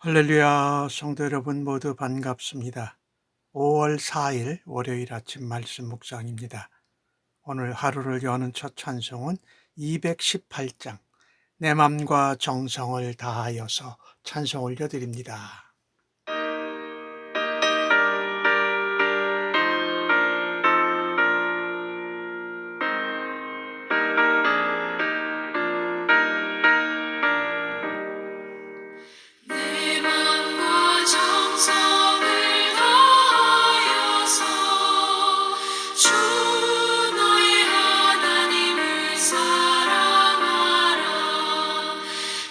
할렐루야, 성도 여러분 모두 반갑습니다. 5월 4일 월요일 아침 말씀 묵상입니다. 오늘 하루를 여는 첫 찬송은 218장 내 맘과 정성을 다하여서 찬송 올려드립니다. 내 맘과 정성을 다하여서 주 너의 하나님을 사랑하라.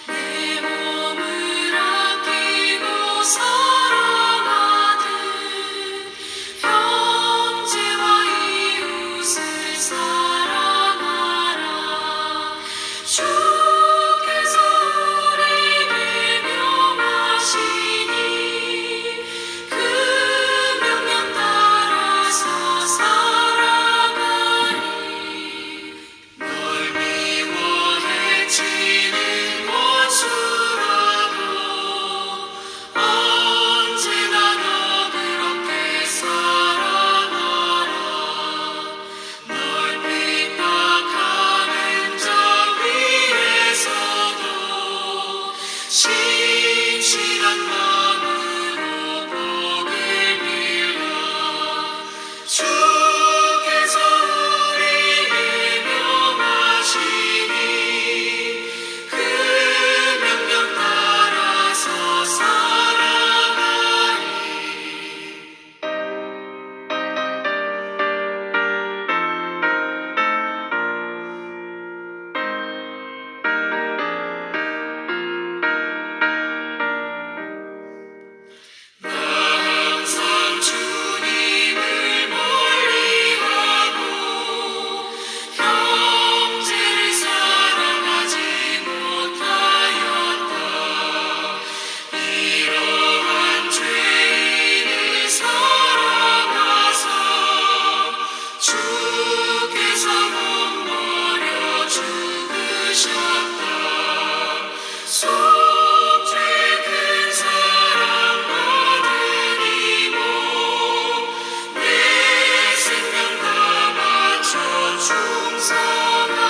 내 몸을 아끼고 사랑하듯 형제와 이웃을 사랑하라. 주께서 우리에게 명하시니 그 명령 따라서 살아가리. 널 미워해 치는 원수라도 언제나 너 그렇게 사랑하라. 널 핍박하는 자 위에서도 신실한 마음으로 복을 빌라. 주께서 우리에게 명하시니 그 명령 따라서 살아가리. 나 항상 주님을 멀리하고 형제를 사랑하지 못하였다. 이러한 죄인을 사랑하사 주께서 못 버려 죽으셨다. 속죄 큰 사랑 받으리고 내 생명 다 바쳐 충성하리.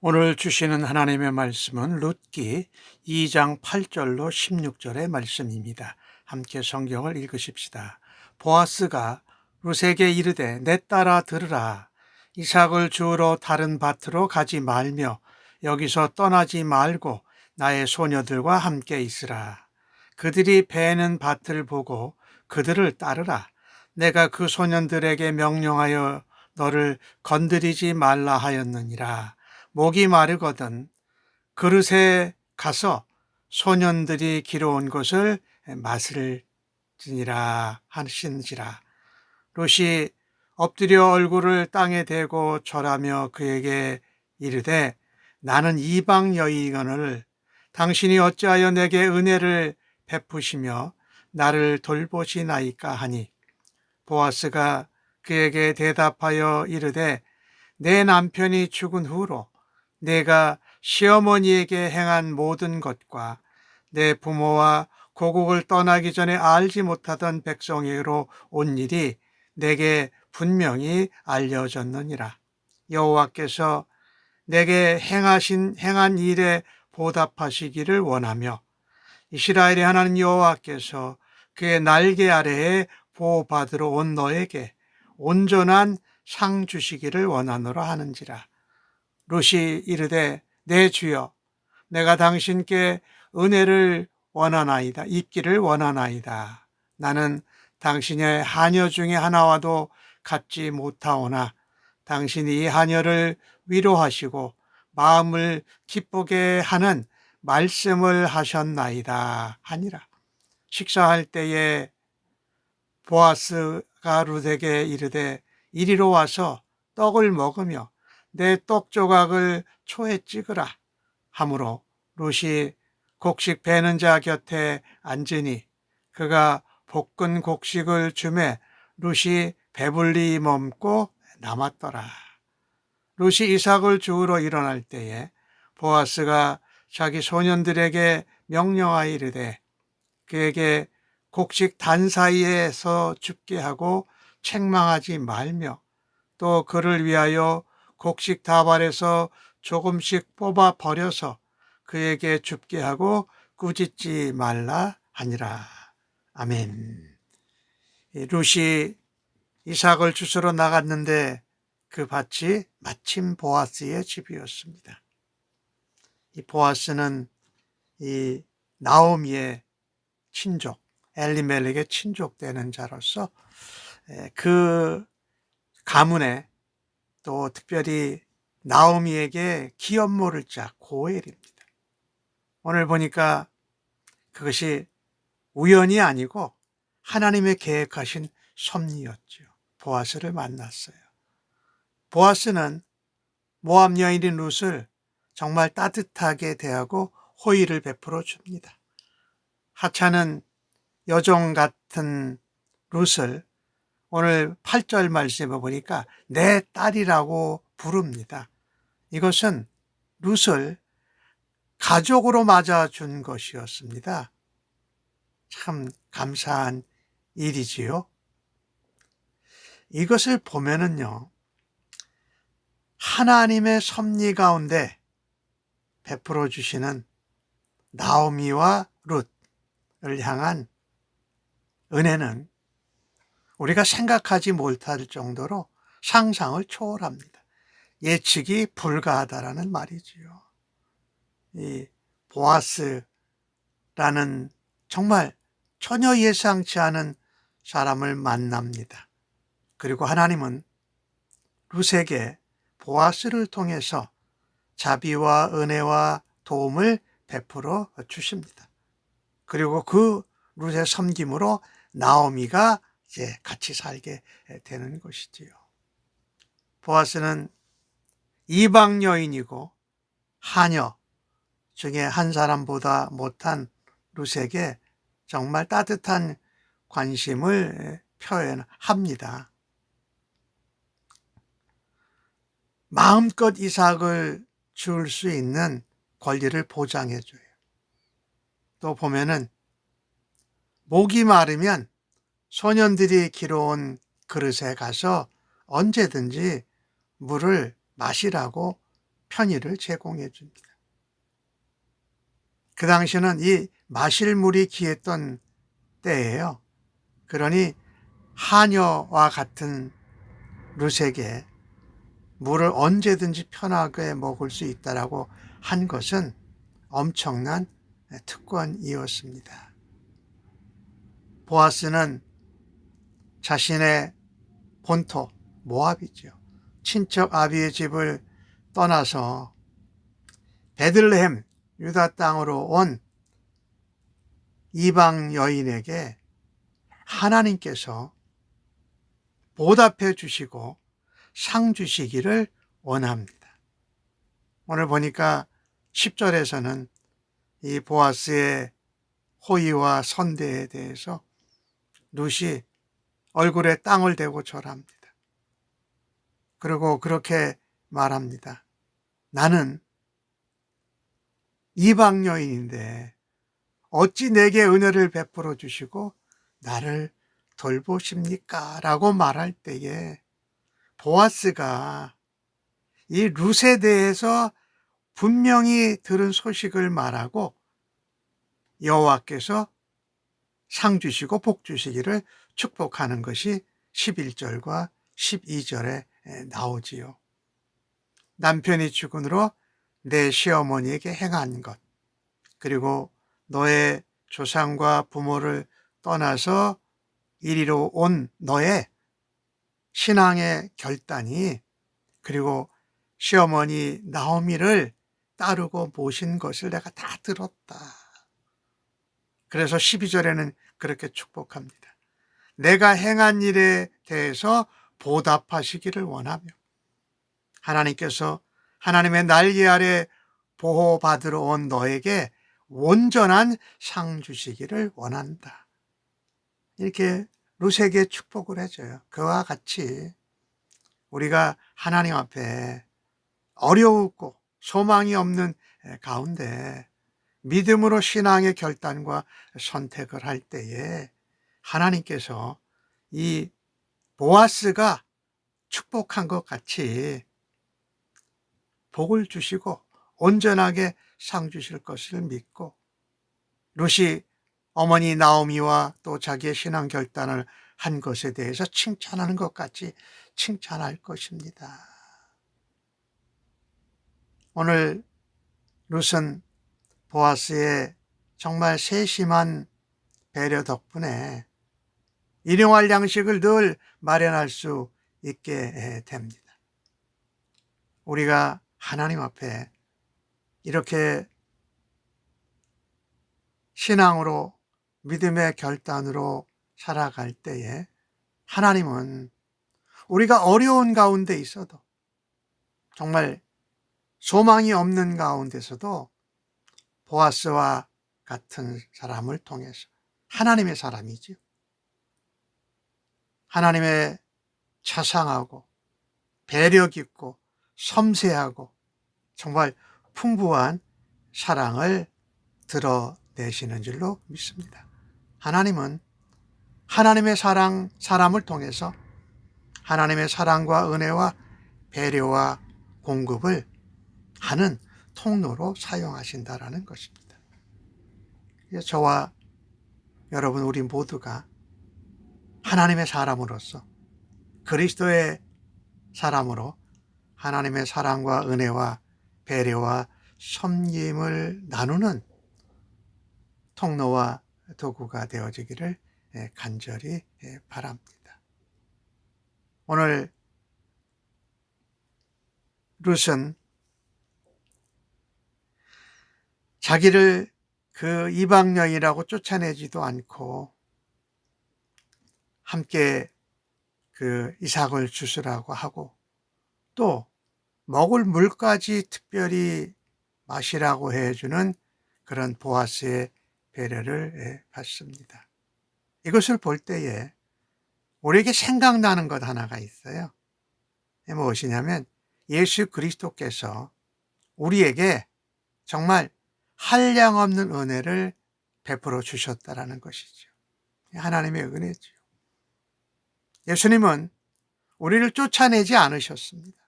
오늘 주시는 하나님의 말씀은 룻기 2장 8절로 16절의 말씀입니다. 함께 성경을 읽으십시다. 보아스가 룻에게 이르되 내 딸아 들으라. 이삭을 주우러 다른 밭으로 가지 말며 여기서 떠나지 말고 나의 소녀들과 함께 있으라. 그들이 베는 밭을 보고 그들을 따르라. 내가 그 소년들에게 명령하여 너를 건드리지 말라 하였느니라. 목이 마르거든 그릇에 가서 소년들이 기러온 것을 맛을 지니라 하신지라. 롯이 엎드려 얼굴을 땅에 대고 절하며 그에게 이르되 나는 이방 여인을 당신이 어찌하여 내게 은혜를 베푸시며 나를 돌보시나이까 하니 보아스가 그에게 대답하여 이르되 내 남편이 죽은 후로 내가 시어머니에게 행한 모든 것과 내 부모와 고국을 떠나기 전에 알지 못하던 백성에게로 온 일이 내게 분명히 알려졌느니라. 여호와께서 내게 행한 일에 보답하시기를 원하며 이스라엘의 하나님 여호와께서 그의 날개 아래에 보호받으러 온 너에게 온전한 상 주시기를 원하노라 하는지라. 롯이 이르되 내 주여 내가 당신께 은혜를 원하나이다. 있기를 원하나이다. 나는 당신의 하녀 중에 하나와도 같지 못하오나 당신이 이 하녀를 위로하시고 마음을 기쁘게 하는 말씀을 하셨나이다 하니라. 식사할 때에 보아스가 룻에게 이르되 이리로 와서 떡을 먹으며 내 떡 조각을 초에 찍으라 하므로 룻이 곡식 베는 자 곁에 앉으니 그가 볶은 곡식을 주매 룻이 배불리 먹고 남았더라. 룻이 이삭을 주우러 일어날 때에 보아스가 자기 소년들에게 명령하여 이르되 그에게 곡식 단 사이에서 줍게 하고 책망하지 말며 또 그를 위하여 곡식 다발에서 조금씩 뽑아 버려서 그에게 줍게 하고 꾸짖지 말라 하니라. 아멘. 룻이 이삭을 주스러 나갔는데 그 밭이 마침 보아스의 집이었습니다. 이 보아스는 이 나오미의 친족, 엘리멜렉의 친족 되는 자로서 그 가문에 또 특별히 나오미에게 기업 모를 자 고엘입니다. 오늘 보니까 그것이 우연이 아니고 하나님의 계획하신 섭리였죠. 보아스를 만났어요. 보아스는 모압 여인인 룻을 정말 따뜻하게 대하고 호의를 베풀어 줍니다. 하찮은 여종 같은 룻을 오늘 8절 말씀에 보니까 내 딸이라고 부릅니다. 이것은 룻을 가족으로 맞아준 것이었습니다. 참 감사한 일이지요. 이것을 보면은요, 하나님의 섭리 가운데 베풀어 주시는 나오미와 룻을 향한 은혜는 우리가 생각하지 못할 정도로 상상을 초월합니다. 예측이 불가하다라는 말이지요. 이 보아스라는 정말 전혀 예상치 않은 사람을 만납니다. 그리고 하나님은 룻에게 보아스를 통해서 자비와 은혜와 도움을 베풀어 주십니다. 그리고 그 룻의 섬김으로 나오미가 이제 같이 살게 되는 것이지요. 보아스는 이방 여인이고 하녀 중에 한 사람보다 못한 룻에게 정말 따뜻한 관심을 표현합니다. 마음껏 이삭을 줄 수 있는 권리를 보장해줘요. 또 보면은 목이 마르면 소년들이 길어온 그릇에 가서 언제든지 물을 마시라고 편의를 제공해 줍니다. 그 당시는 이 마실 물이 귀했던 때예요. 그러니 하녀와 같은 룻에게 물을 언제든지 편하게 먹을 수 있다라고 한 것은 엄청난 특권이었습니다. 보아스는 자신의 본토 모압이죠. 친척 아비의 집을 떠나서 베들레헴 유다 땅으로 온 이방 여인에게 하나님께서 보답해 주시고 상 주시기를 원합니다. 오늘 보니까 10절에서는 이 보아스의 호의와 선대에 대해서 룻이 얼굴에 땅을 대고 절합니다. 그리고 그렇게 말합니다. 나는 이방 여인인데 어찌 내게 은혜를 베풀어 주시고 나를 돌보십니까? 라고 말할 때에 보아스가 이 룻에 대해서 분명히 들은 소식을 말하고 여호와께서 상 주시고 복 주시기를 축복하는 것이 11절과 12절에 나오지요. 남편이 죽은 후로 내 시어머니에게 행한 것, 그리고 너의 조상과 부모를 떠나서 이리로 온 너의 신앙의 결단이, 그리고 시어머니 나오미를 따르고 모신 것을 내가 다 들었다. 그래서 12절에는 그렇게 축복합니다. 내가 행한 일에 대해서 보답하시기를 원하며 하나님께서 하나님의 날개 아래 보호받으러 온 너에게 온전한 상 주시기를 원한다. 이렇게 룻에게 축복을 해줘요. 그와 같이 우리가 하나님 앞에 어려웠고 소망이 없는 가운데 믿음으로 신앙의 결단과 선택을 할 때에 하나님께서 이 보아스가 축복한 것 같이 복을 주시고 온전하게 상 주실 것을 믿고 룻이 어머니 나오미와 또 자기의 신앙 결단을 한 것에 대해서 칭찬하는 것 같이 칭찬할 것입니다. 오늘 룻은 보아스의 정말 세심한 배려 덕분에 일용할 양식을 늘 마련할 수 있게 됩니다. 우리가 하나님 앞에 이렇게 신앙으로 믿음의 결단으로 살아갈 때에 하나님은 우리가 어려운 가운데 있어도 정말 소망이 없는 가운데서도 보아스와 같은 사람을 통해서 하나님의 사람이지요. 하나님의 자상하고 배려 깊고 섬세하고 정말 풍부한 사랑을 드러내시는 줄로 믿습니다. 하나님은 하나님의 사람을 통해서 하나님의 사랑과 은혜와 배려와 공급을 하는 통로로 사용하신다라는 것입니다. 저와 여러분 우리 모두가 하나님의 사람으로서 그리스도의 사람으로 하나님의 사랑과 은혜와 배려와 섬김을 나누는 통로와 도구가 되어지기를 간절히 바랍니다. 오늘 룻은 자기를 그 이방 여인이라고 쫓아내지도 않고 함께 그 이삭을 주스라고 하고 또 먹을 물까지 특별히 마시라고 해주는 그런 보아스의 배려를 받습니다. 이것을 볼 때에 우리에게 생각나는 것 하나가 있어요. 무엇이냐면 예수 그리스도께서 우리에게 정말 한량없는 은혜를 베풀어 주셨다라는 것이죠. 하나님의 은혜죠. 예수님은 우리를 쫓아내지 않으셨습니다.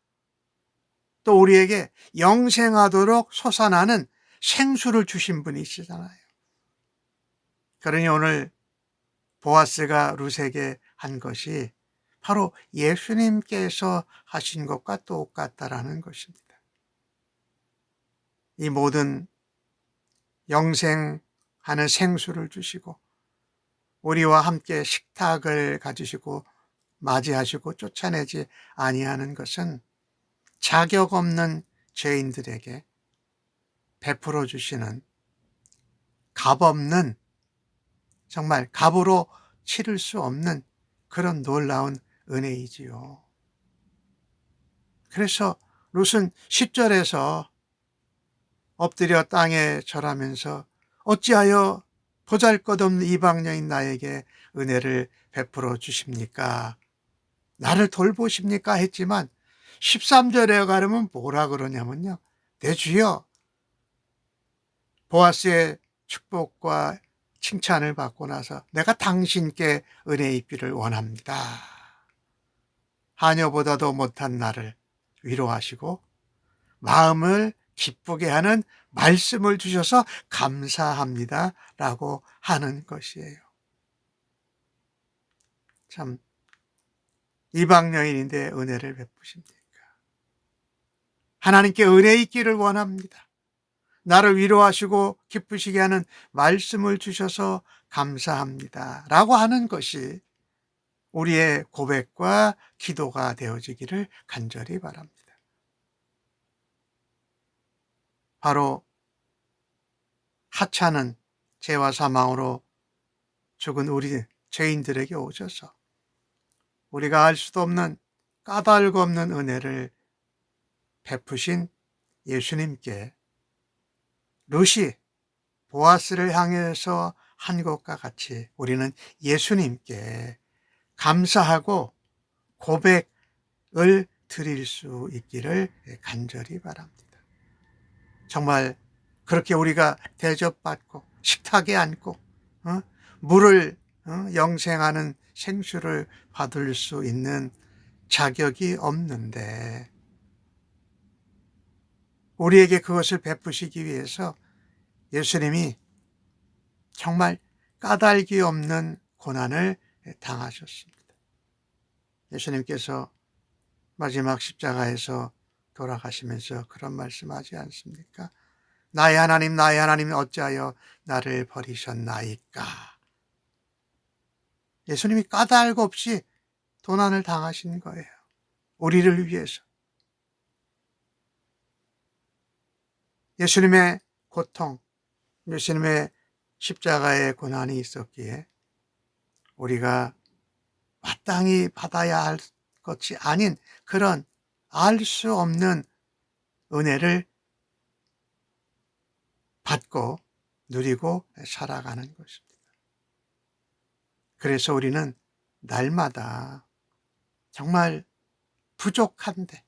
또 우리에게 영생하도록 솟아나는 생수를 주신 분이시잖아요. 그러니 오늘 보아스가 룻에게 한 것이 바로 예수님께서 하신 것과 똑같다라는 것입니다. 이 모든 영생하는 생수를 주시고 우리와 함께 식탁을 가지시고 맞이하시고 쫓아내지 아니하는 것은 자격 없는 죄인들에게 베풀어 주시는 값없는 정말 값으로 치를 수 없는 그런 놀라운 은혜이지요. 그래서 룻은 10절에서 엎드려 땅에 절하면서 어찌하여 보잘것없는 이방 여인 나에게 은혜를 베풀어 주십니까? 나를 돌보십니까? 했지만 13절에 가려면 뭐라 그러냐면요. 내 주여 보아스의 축복과 칭찬을 받고 나서 내가 당신께 은혜 입기를 원합니다. 하녀보다도 못한 나를 위로하시고 마음을 기쁘게 하는 말씀을 주셔서 감사합니다 라고 하는 것이에요. 참 이방 여인인데 은혜를 베푸십니까? 하나님께 은혜 있기를 원합니다. 나를 위로하시고 기쁘시게 하는 말씀을 주셔서 감사합니다 라고 하는 것이 우리의 고백과 기도가 되어지기를 간절히 바랍니다. 바로 하찮은 죄와 사망으로 죽은 우리 죄인들에게 오셔서 우리가 알 수도 없는 까닭 없는 은혜를 베푸신 예수님께 룻이 보아스를 향해서 한 것과 같이 우리는 예수님께 감사하고 드릴 수 있기를 간절히 바랍니다. 정말 그렇게 우리가 대접받고 식탁에 앉고 물을 영생하는 생수를 받을 수 있는 자격이 없는데 우리에게 그것을 베푸시기 위해서 예수님이 정말 까닭이 없는 고난을 당하셨습니다. 예수님께서 마지막 십자가에서 돌아가시면서 그런 말씀하지 않습니까? 나의 하나님 어찌하여 나를 버리셨나이까. 예수님이 까닭 없이 도난을 당하신 거예요. 우리를 위해서. 예수님의 고통, 예수님의 십자가의 고난이 있었기에 우리가 마땅히 받아야 할 것이 아닌 그런 알 수 없는 은혜를 받고 누리고 살아가는 것입니다. 그래서 우리는 날마다 정말 부족한데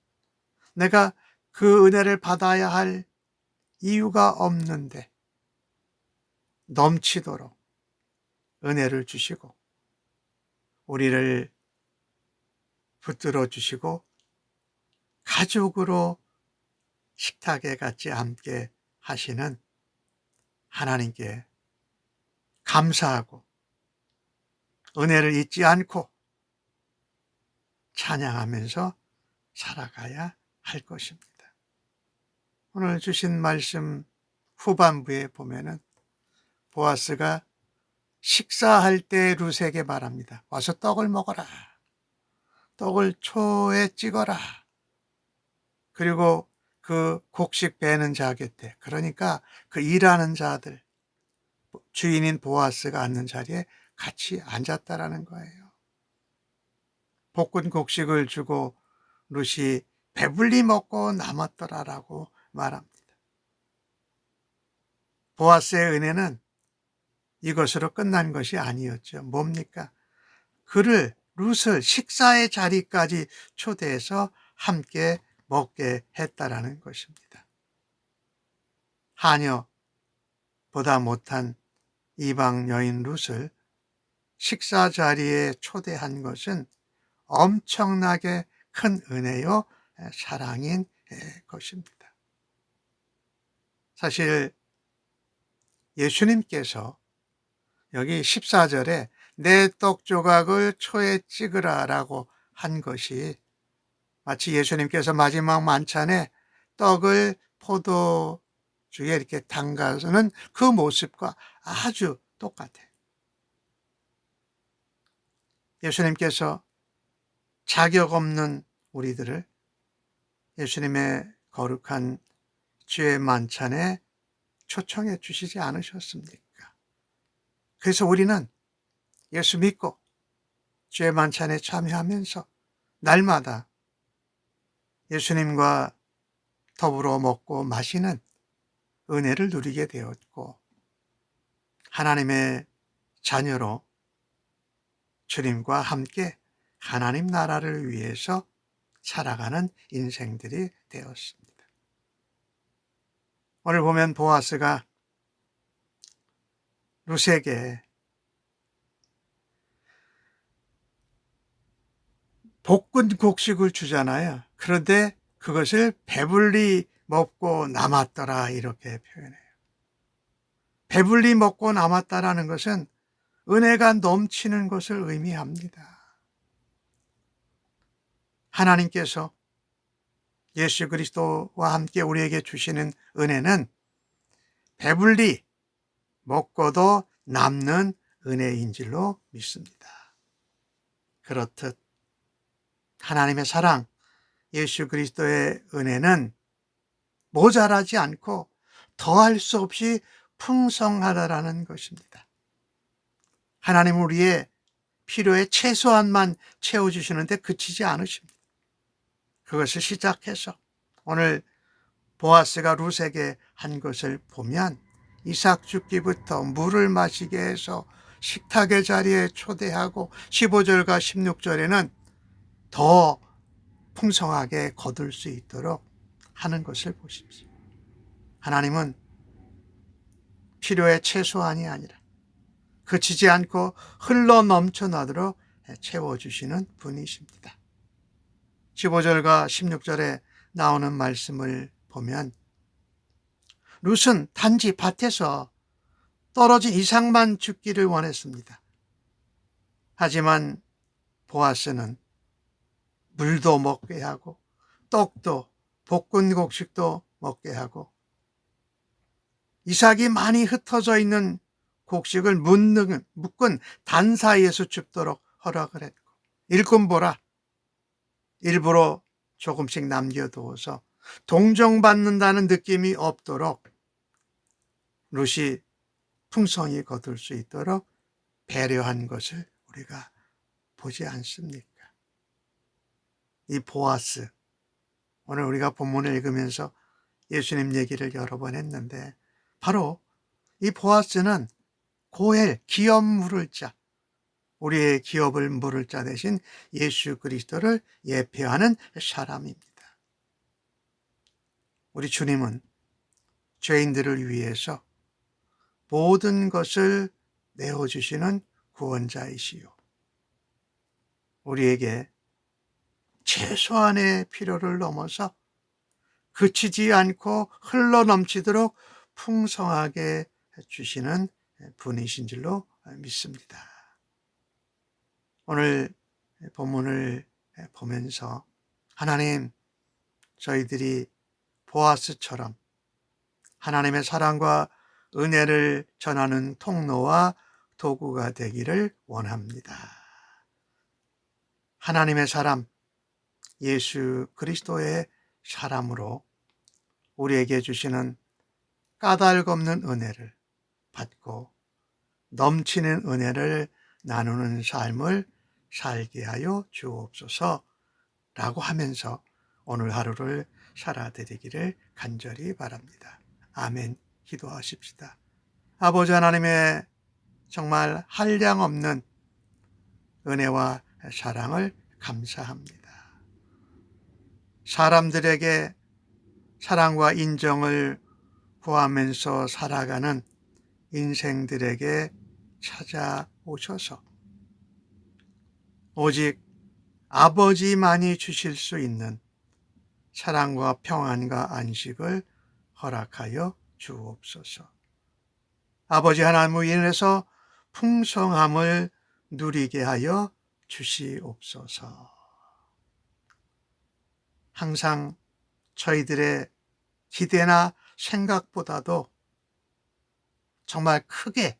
내가 그 은혜를 받아야 할 이유가 없는데 넘치도록 은혜를 주시고 우리를 붙들어 주시고 가족으로 식탁에 같이 함께 하시는 하나님께 감사하고 은혜를 잊지 않고 찬양하면서 살아가야 할 것입니다. 오늘 주신 말씀 후반부에 보면은 보아스가 식사할 때 룻에게 말합니다. 와서 떡을 먹어라. 떡을 초에 찍어라. 그리고 그 곡식 베는 자 곁에, 그러니까 그 일하는 자들, 주인인 보아스가 앉는 자리에 같이 앉았다라는 거예요. 볶은 곡식을 주고 룻이 배불리 먹고 남았더라라고 말합니다. 보아스의 은혜는 이것으로 끝난 것이 아니었죠. 뭡니까? 룻을 식사의 자리까지 초대해서 함께 먹게 했다라는 것입니다. 하녀보다 못한 이방 여인 룻을 식사 자리에 초대한 것은 엄청나게 큰 은혜요 사랑인 것입니다. 사실 예수님께서 여기 14절에 내 떡 조각을 초에 찍으라 라고 한 것이 마치 예수님께서 마지막 만찬에 떡을 포도주에 이렇게 담가서는 그 모습과 아주 똑같아요. 예수님께서 자격 없는 우리들을 예수님의 거룩한 주의 만찬에 초청해 주시지 않으셨습니까? 그래서 우리는 예수 믿고 주의 만찬에 참여하면서 날마다 예수님과 더불어 먹고 마시는 은혜를 누리게 되었고 하나님의 자녀로 주님과 함께 하나님 나라를 위해서 살아가는 인생들이 되었습니다. 오늘 보면 보아스가 룻에게 볶은 곡식을 주잖아요. 그런데 그것을 배불리 먹고 남았더라 이렇게 표현해요. 배불리 먹고 남았다라는 것은 은혜가 넘치는 것을 의미합니다. 하나님께서 예수 그리스도와 함께 우리에게 주시는 은혜는 배불리 먹고도 남는 은혜인 줄로 믿습니다. 그렇듯 하나님의 사랑, 예수 그리스도의 은혜는 모자라지 않고 더할 수 없이 풍성하다라는 것입니다. 하나님은 우리의 필요의 최소한만 채워주시는데 그치지 않으십니다. 그것을 시작해서 오늘 보아스가 룻에게 한 것을 보면 이삭 죽기부터 물을 마시게 해서 식탁의 자리에 초대하고 15절과 16절에는 더 풍성하게 거둘 수 있도록 하는 것을 보십시오. 하나님은 필요의 최소한이 아니라 그치지 않고 흘러 넘쳐나도록 채워주시는 분이십니다. 15절과 16절에 나오는 말씀을 보면 룻은 단지 밭에서 떨어진 이삭만 줍기를 원했습니다. 하지만 보아스는 물도 먹게 하고 떡도 볶은 곡식도 먹게 하고 이삭이 많이 흩어져 있는 곡식을 묶은 단 사이에서 줍도록 허락을 했고 일꾼 보라 일부러 조금씩 남겨두어서 동정받는다는 느낌이 없도록 룻이 풍성히 거둘 수 있도록 배려한 것을 우리가 보지 않습니까? 이 보아스, 오늘 우리가 본문을 읽으면서 예수님 얘기를 여러 번 했는데 바로 이 보아스는 고엘, 기업 물을 자, 우리의 기업을 물을 자 대신 예수 그리스도를 예표하는 사람입니다. 우리 주님은 죄인들을 위해서 모든 것을 내어주시는 구원자이시요. 우리에게 최소한의 필요를 넘어서 그치지 않고 흘러넘치도록 풍성하게 주시는 분이신 줄로 믿습니다. 오늘 본문을 보면서 하나님, 저희들이 보아스처럼 하나님의 사랑과 은혜를 전하는 통로와 도구가 되기를 원합니다. 하나님의 사람, 예수 그리스도의 사람으로 우리에게 주시는 까닭없는 은혜를 받고 넘치는 은혜를 나누는 삶을 살게 하여 주옵소서 라고 하면서 오늘 하루를 살아드리기를 간절히 바랍니다. 아멘. 기도하십시다. 아버지 하나님의 정말 한량없는 은혜와 사랑을 감사합니다. 사람들에게 사랑과 인정을 구하면서 살아가는 인생들에게 찾아오셔서 오직 아버지만이 주실 수 있는 사랑과 평안과 안식을 허락하여 주옵소서. 아버지 하나님으로 인해서 풍성함을 누리게 하여 주시옵소서. 항상 저희들의 기대나 생각보다도 정말 크게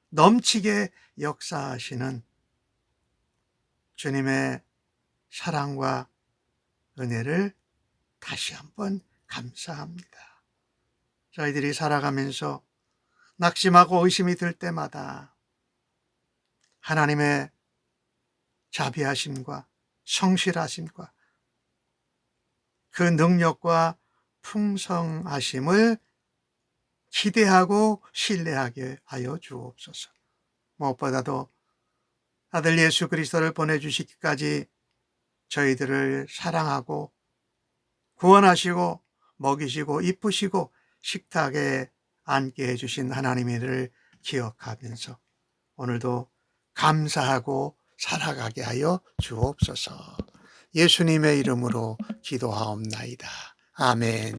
넘치게 역사하시는 주님의 사랑과 은혜를 다시 한번 감사합니다. 저희들이 살아가면서 낙심하고 의심이 들 때마다 하나님의 자비하심과 성실하심과 그 능력과 풍성하심을 기대하고 신뢰하게 하여 주옵소서. 무엇보다도 아들 예수 그리스도를 보내주시기까지 저희들을 사랑하고 구원하시고 먹이시고 이쁘시고 식탁에 앉게 해주신 하나님을 기억하면서 오늘도 감사하고 살아가게 하여 주옵소서. 예수님의 이름으로 기도하옵나이다. 아멘.